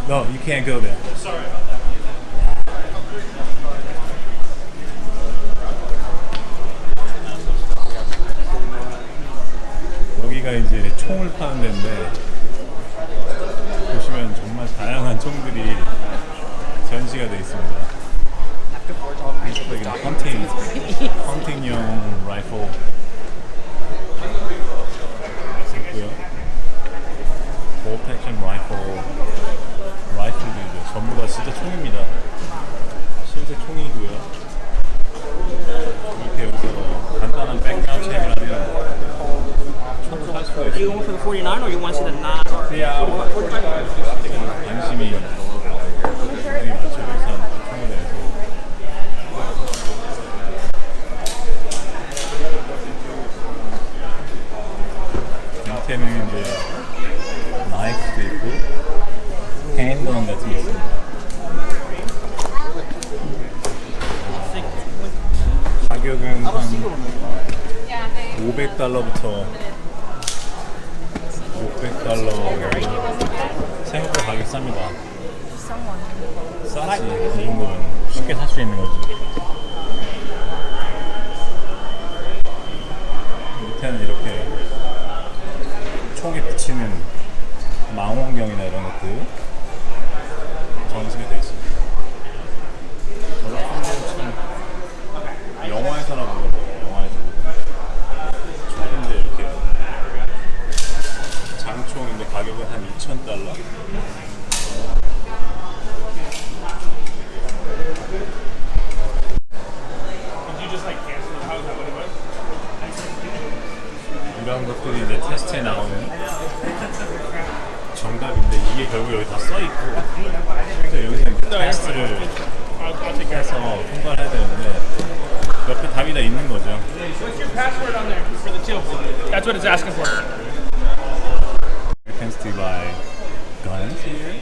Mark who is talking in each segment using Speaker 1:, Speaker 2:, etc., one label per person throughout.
Speaker 1: No, you can't go there.
Speaker 2: Sorry about that.
Speaker 1: 여기가 이제 총을 파는 데인데 보시면 정말 다양한 총들이 전시가 되어 있습니다. 헌팅용 라이플 있고요. 볼 액션 라이플도 있고 전부 다 진짜 총입니다. 실제 총이고요. 이렇게 여기서 간단한 백그라운드 체크를 하면 총을 살 수가
Speaker 2: Are you
Speaker 1: 있어요.
Speaker 2: going for the 49 or you want to see the 9?
Speaker 1: 관심이 굉장히 많죠. 우선 총에 대해서. 밑에는 이제 나이프도 있고 핸드건 같은 게 있습니다. 가격은 한 $500부터 $600 생각보다 가격 쌉니다. 싸지. 이 정도면 쉽게 살 수 있는 거지. 밑에는 이렇게 총에 붙이는 망원경이나 이런 것들 전시가 되어 있습니다. 저 같은 경우는 참 영화에서나 보는 거예요. 영화에서 보는 총인데 이렇게 장총인데 가격은 한 $2,000. 이런 것들이 이제 테스트에 나오는 정답인데 이게 결국 여기 다 써있고 그래서 여기서 이제 테스트를 해서 통과를 해야 되는데 옆에 답이 다 있는 거죠.
Speaker 2: What's your password on there for the till? That's what it's asking for.
Speaker 1: Americans to buy guns here.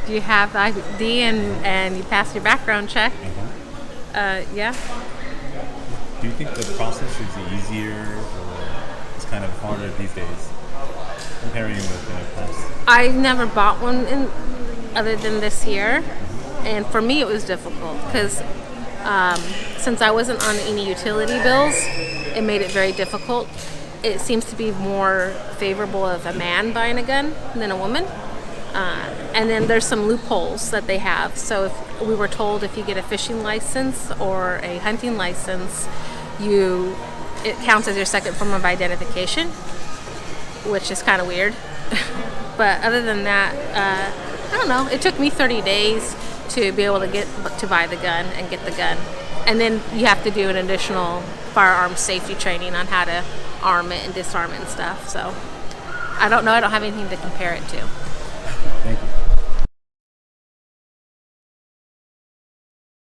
Speaker 3: Do you have ID and you pass your background check? Yeah.
Speaker 1: Do you think the process is easier or it's kind of harder these days comparing with the past?
Speaker 3: I've never bought one other than this year, and for me it was difficult because since I wasn't on any utility bills, it made it very difficult. It seems to be more favorable of a man buying a gun than a woman. And then there's some loopholes that they have. So if we were told if you get a fishing license or a hunting license, it counts as your second form of identification, which is kind of weird. But other than that, I don't know. It took me 30 days to be able to buy the gun and get the gun. And then you have to do an additional firearm safety training on how to arm it and disarm it and stuff. So I don't know. I don't have anything to compare it to.
Speaker 1: Thank you.